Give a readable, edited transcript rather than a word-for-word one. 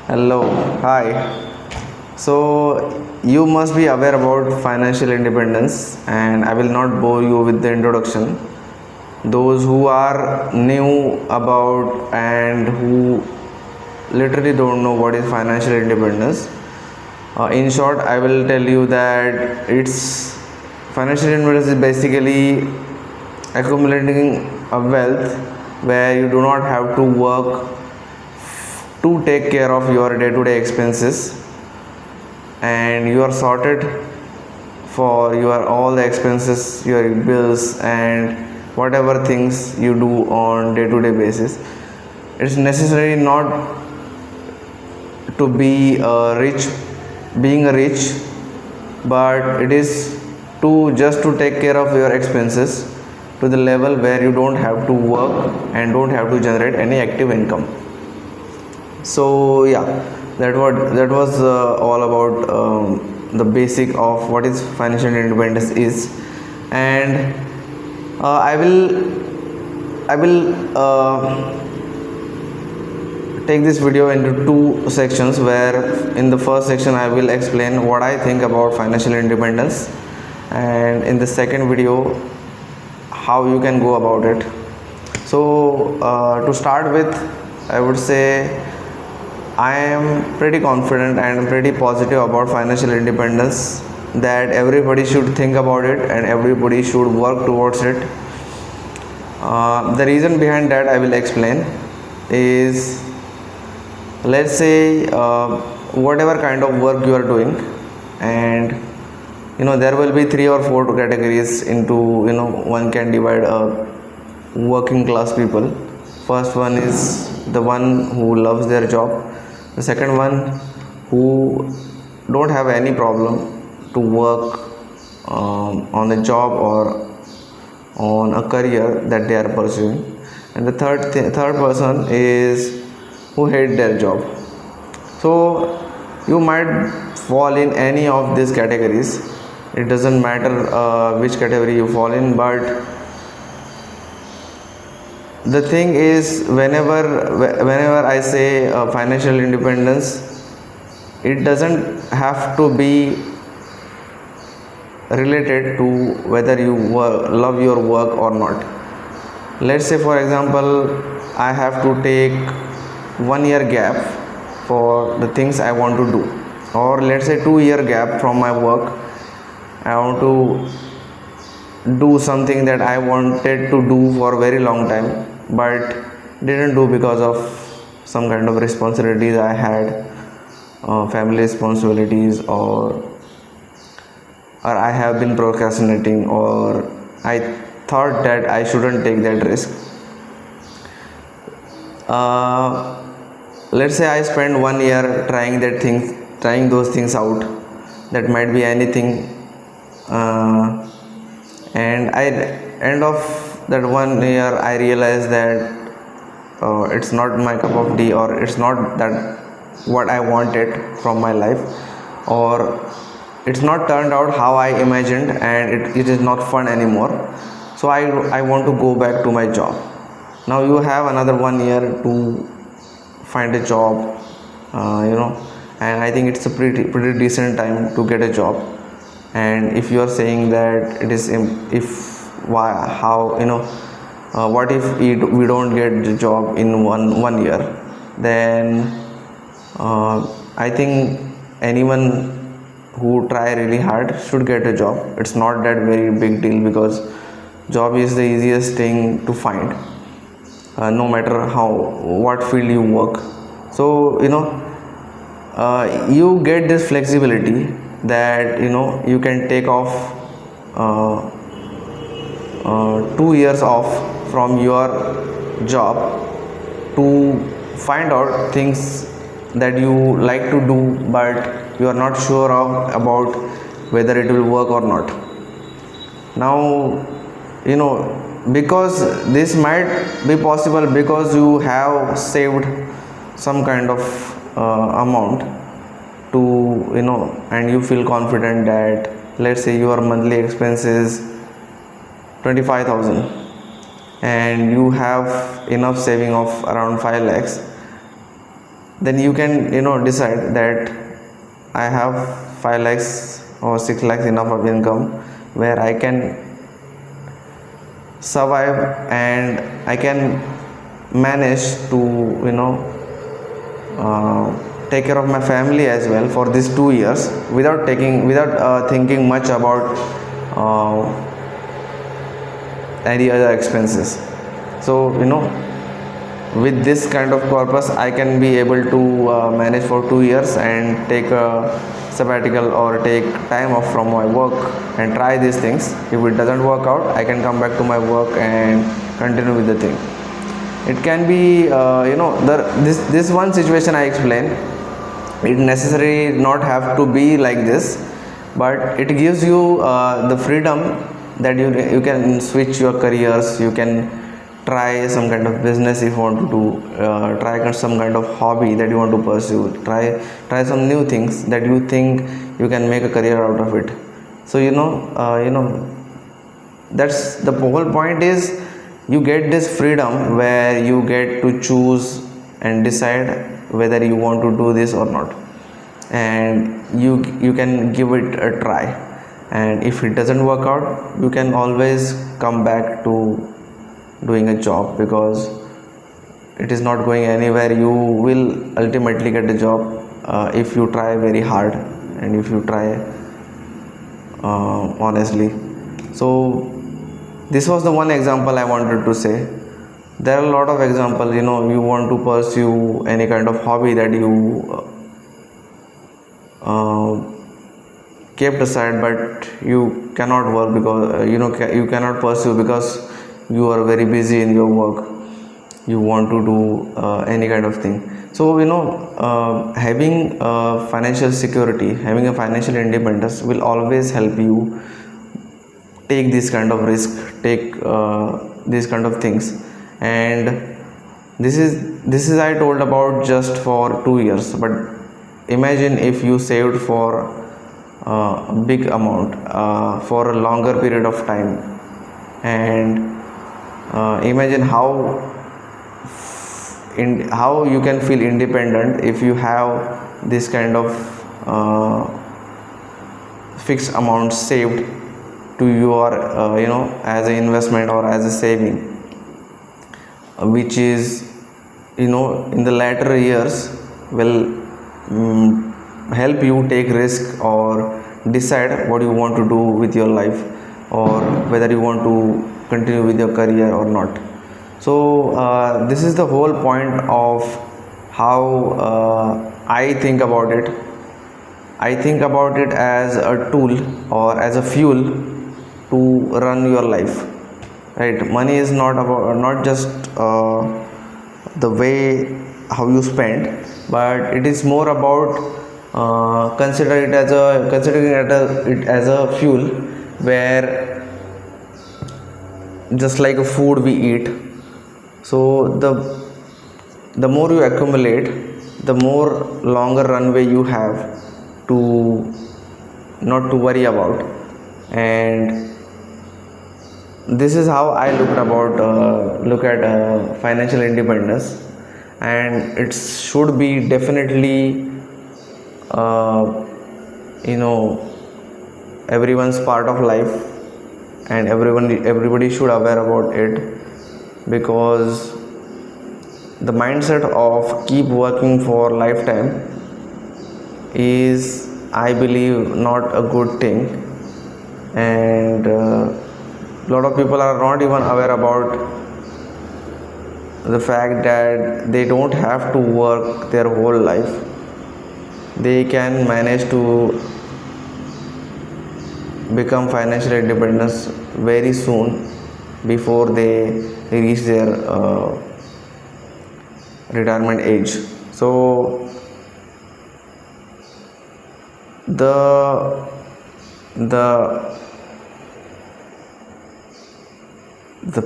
Hello, hi. So, you must be aware about financial independence, and I will not bore you with the introduction. Those who are new about and who literally don't know what is financial independence, in short, I will tell you that it's financial independence is basically accumulating a wealth where you do not have to work to take care of your day-to-day expenses, and you are sorted for your all the expenses, your bills, and whatever things you do on day-to-day basis. It's necessary not to be rich, being a rich, but it is to just to take care of your expenses to the level where you don't have to work and don't have to generate any active income. So yeah, that was all about the basic of what is financial independence is. And I will take this video into two sections, where in the first section I will explain what I think about financial independence, and in the second video how you can go about it. So to start with, I would say I am pretty confident and pretty positive about financial independence, that everybody should think about it and everybody should work towards it. The reason behind that I will explain is, let's say whatever kind of work you are doing, and there will be three or four categories into, one can divide working class people. First one is the one who loves their job. The second one, who don't have any problem to work on a job or on a career that they are pursuing. And the third person is who hate their job. So you might fall in any of these categories. It doesn't matter which category you fall in, but the thing is, whenever I say financial independence, it doesn't have to be related to whether you love your work or not. Let's say, for example, I have to take 1 year gap for the things I want to do, or let's say 2 year gap from my work. I want to do something that I wanted to do for a very long time, but didn't do because of some kind of responsibilities I had, family responsibilities, or I have been procrastinating, or I thought that I shouldn't take that risk. Let's say I spend 1 year trying those things out. That might be anything, and I end of that 1 year I realized that it's not my cup of tea, or it's not that what I wanted from my life, or it's not turned out how I imagined, and it is not fun anymore. So I want to go back to my job. Now you have another 1 year to find a job, and I think it's a pretty decent time to get a job. And if you are saying that it is if why how what if we don't get the job in one year, then I think anyone who try really hard should get a job. It's not that very big deal, because job is the easiest thing to find, no matter what field you work. So you get this flexibility that you can take off uh, 2 years off from your job to find out things that you like to do, but you are not sure about whether it will work or not. Now because this might be possible because you have saved some kind of amount to and you feel confident that, let's say, your monthly expense is 25,000 and you have enough saving of around 5 lakhs. then you can decide that I have 5 lakhs or 6 lakhs enough of income where I can survive and I can manage to take care of my family as well for these 2 years without thinking much about uh, any other expenses. So with this kind of purpose I can be able to manage for 2 years and take a sabbatical or take time off from my work and try these things. If it doesn't work out, I can come back to my work and continue with the thing. It can be this one situation I explained, it necessarily not have to be like this, but it gives you the freedom that you can switch your careers, you can try some kind of business if you want to do, try some kind of hobby that you want to pursue, try some new things that you think you can make a career out of it. So that's the whole point is you get this freedom where you get to choose and decide whether you want to do this or not, and you can give it a try, and if it doesn't work out you can always come back to doing a job, because it is not going anywhere. You will ultimately get a job if you try very hard and if you try honestly. So this was the one example I wanted to say. There are a lot of examples. You want to pursue any kind of hobby that you kept aside, but you cannot work because you cannot pursue because you are very busy in your work. You want to do any kind of thing. So having financial security, having a financial independence will always help you take this kind of risk, take these kind of things. And this is I told about just for 2 years, but imagine if you saved for a big amount for a longer period of time, and imagine how you can feel independent if you have this kind of fixed amount saved to your as an investment or as a saving, which is in the latter years will help you take risk or decide what you want to do with your life, or whether you want to continue with your career or not. So this is the whole point of how I think about it. I think about it as a tool or as a fuel to run your life, right? Money is not just the way how you spend, but it is more about considering it as a fuel, where just like a food we eat. So the more you accumulate, the more longer runway you have to not to worry about. And this is how I look at financial independence, and it should be definitely uh, you know everyone's part of life, and everybody should aware about it, because the mindset of keep working for lifetime is, I believe, not a good thing. And a lot of people are not even aware about the fact that they don't have to work their whole life. They can manage to become financially independent very soon, before they reach their retirement age. So the the the